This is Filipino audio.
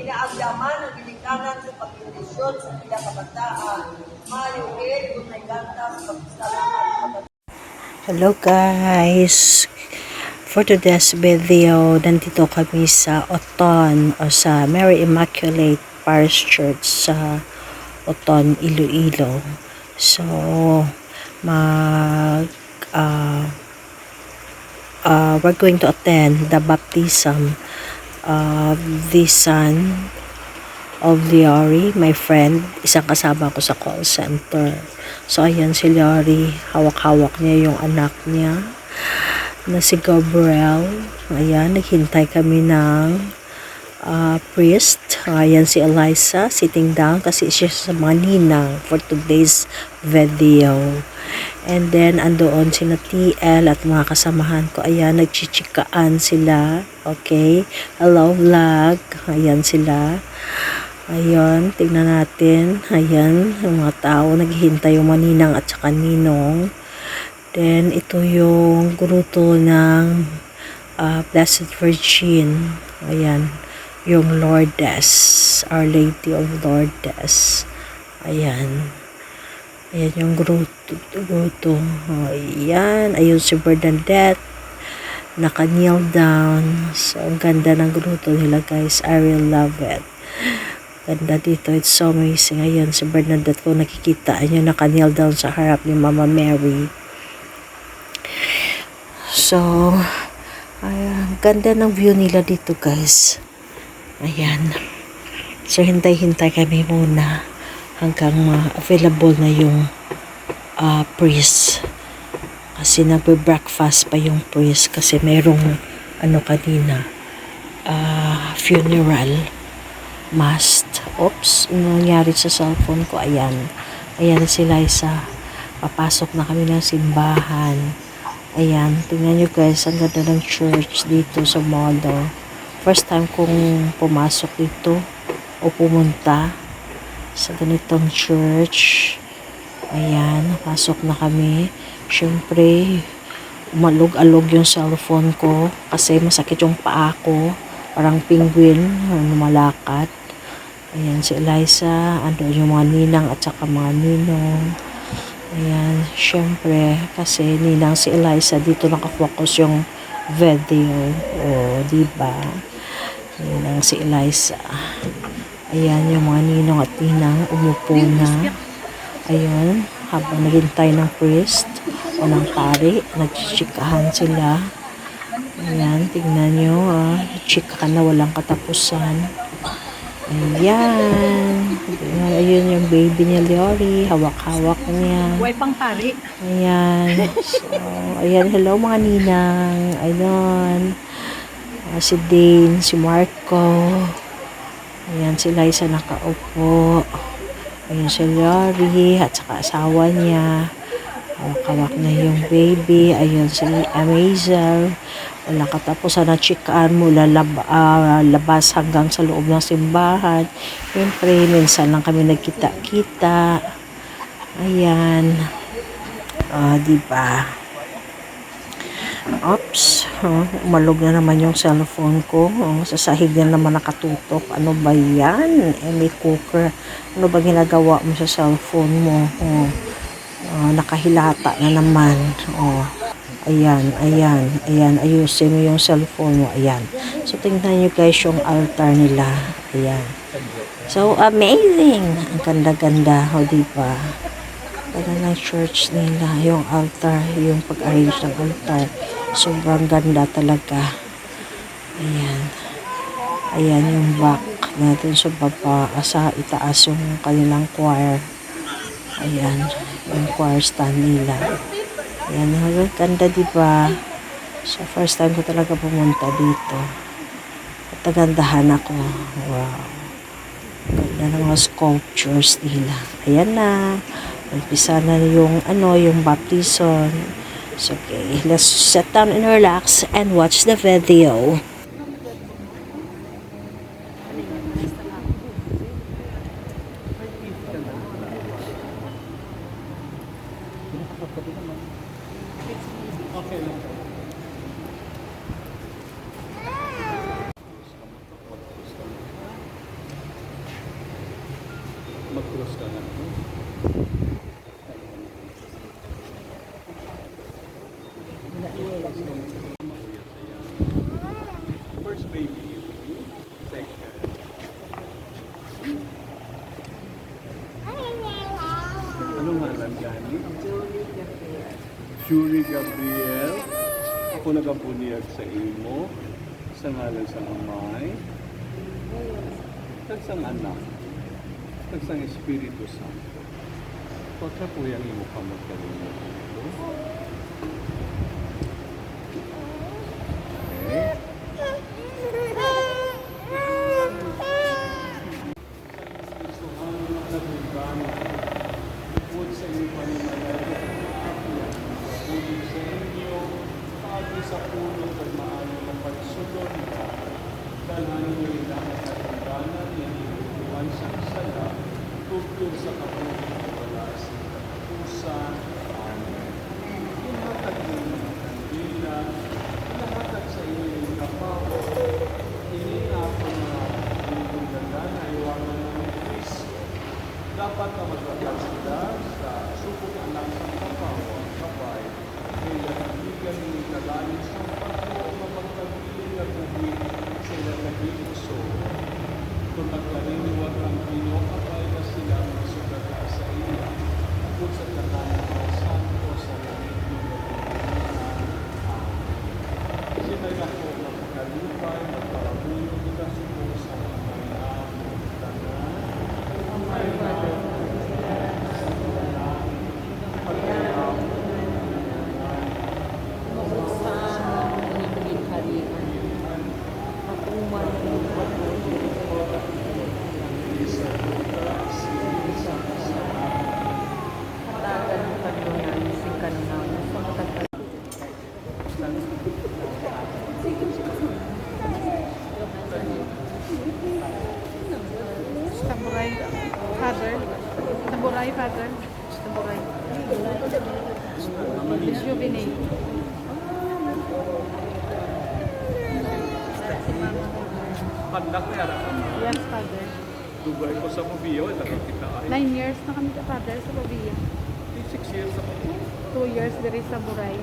ginaagyaman ang ginikanan sa pag-indisyon sa iya kabataan. Mayugid kung may ganda sa pagsalamat. Hello guys! For today's video, nandito kami sa Oton o sa Mary Immaculate Parish Church sa Oton, Iloilo. So, we're going to attend the baptism of the son of Leory, my friend. Isang kasama ko sa call center. So, ayan si Leory. Hawak-hawak niya yung anak niya na si Gabriel. Ayan, naghintay kami ng priest. Ayan si Eliza sitting down kasi siya sa Manila for today's video. And then, andoon sina TL at mga kasamahan ko. Ayan, nagchichikaan sila. Okay. Hello, vlog. Ayan sila. Ayun, tingnan natin. Ayan, yung mga tao, naghihintay yung maninang at saka ninong. Then, ito yung gruto ng Blessed Virgin. Ayan, yung Lourdes, Our Lady of Lourdes. Ayan. Ayan yung gruto. Ayan, ayun si Bernadette. Naka-kneel down. So, ang ganda ng gruto nila, guys. I really love it. Ganda dito. It's so amazing. Ayun, si Bernadette ko nakikita. Ayun, naka-kneel down sa harap ni Mama Mary. So, ayan, ganda ng view nila dito, guys. Ayan. So, hintay-hintay kami muna hanggang available na yung priest. Kasi nagbe-breakfast pa yung priest kasi merong kanina funeral mass. Oops, ano nangyari sa cellphone ko? Ayan. Ayan si Liza. Papasok na kami ng simbahan. Ayan. Tingnan nyo guys, ang ganda ng church dito sa Molo. First time kong pumasok dito o pumunta sa ganitong church. Ayan. Pasok na kami. Siyempre, umalog-alog yung cellphone ko kasi masakit yung paa ko. Parang penguin, lumalakad. Ayan si Eliza, ando yung mga ninang at saka mga ninong. Ayan, syempre, kasi ninang si Eliza, dito nakafocus yung video. O, diba? Ninang si Eliza. Ayan, yung mga ninong at ninang, umupo na. Ayun, habang naghintay ng priest o ng pari, nagchichikahan sila. Ayan, tingnan nyo, chika na walang katapusan. Ayan. Ayun yung baby niya, Leory. Hawak-hawak niya. Huwag pang pari. Ayan. So, ayan, hello mga ninang. Ayun. Si Dane, si Marco. Ayan, si Liza nakaupo. Ayan si Leory at saka asawa niya. Hawak-hawak na yung baby. Ayun si Amazel. Walang katapusan na chikaan mula labas hanggang sa loob ng simbahan. Siyempre, minsan lang kami nagkita-kita. Ayan. Diba? Oops. Umalog na naman yung cellphone ko. Sa sahig na naman nakatutok. Ano ba yan? May cooker. Ano ba ginagawa mo sa cellphone mo? Nakahilata na naman. Ayan. Ayusin mo yung cellphone mo. Ayan. So, tingnan nyo guys yung altar nila. Ayan. So, amazing. Ang ganda-ganda. Diba? Ganda ng church nila. Yung altar. Yung pag-arrange ng altar. Sobrang ganda talaga. Ayan. Ayan yung back natin sa baba. Sa itaas yung kanilang choir. Ayan. Yung choir stand nila. Ayan, ganda diba? So, first time ko talaga pumunta dito. At nagandahan ako. Wow. Ganda ng mga sculptures nila. Ayan na. Umpisa na yung, yung baptism. So, okay. Let's sit down and relax and watch the video. mag-cross ka na. First baby, second. Anong ngalan gani? Julie Gabriel. Ako nagabuniyag sa imo. Sa ngalan sa amay. Tagsang anak. Tagsang Espiritu Santo. Pagka po yung imo kamagkalinyo. Okay. Bukod sa inyong panimalaya, bukod sa inyo, pagi sa puno at maano ng pagsulod na, dalhanin nyo rin ang katundanan ng inutuan sa sala, tugtog sa kapatid wala sa katapusan. Amen. Ihatag nyo ng kandila, ihatag sa inyo yung kapaw, ininapon na inyong gandana, iwanan ng Kristo. Dapat na magbagal sila sa supok anak sa kapawa, kapay, kaya nabigan ng kalanin sa pagkawa na pagkagiling na tubig sa ilang nag-iuso. Kung nagkaliniwag ang Pino, kapay na sila masugata sa iya. Kung sa kalanin ng santo sa langit ng nagpapalitan. Sinay ako na pagkalipay, magparabuyo kita supok sa mga naamong tanan. Taburay, father. Taburay, father. Taburay. Juvenile. Pandak na yara ka na. Yes, father. Dugay ko sa Mobiyo, nakakita ay. 9 years na kami sa father sa Babiya. 6 years ako. 2 years diri sa Buray.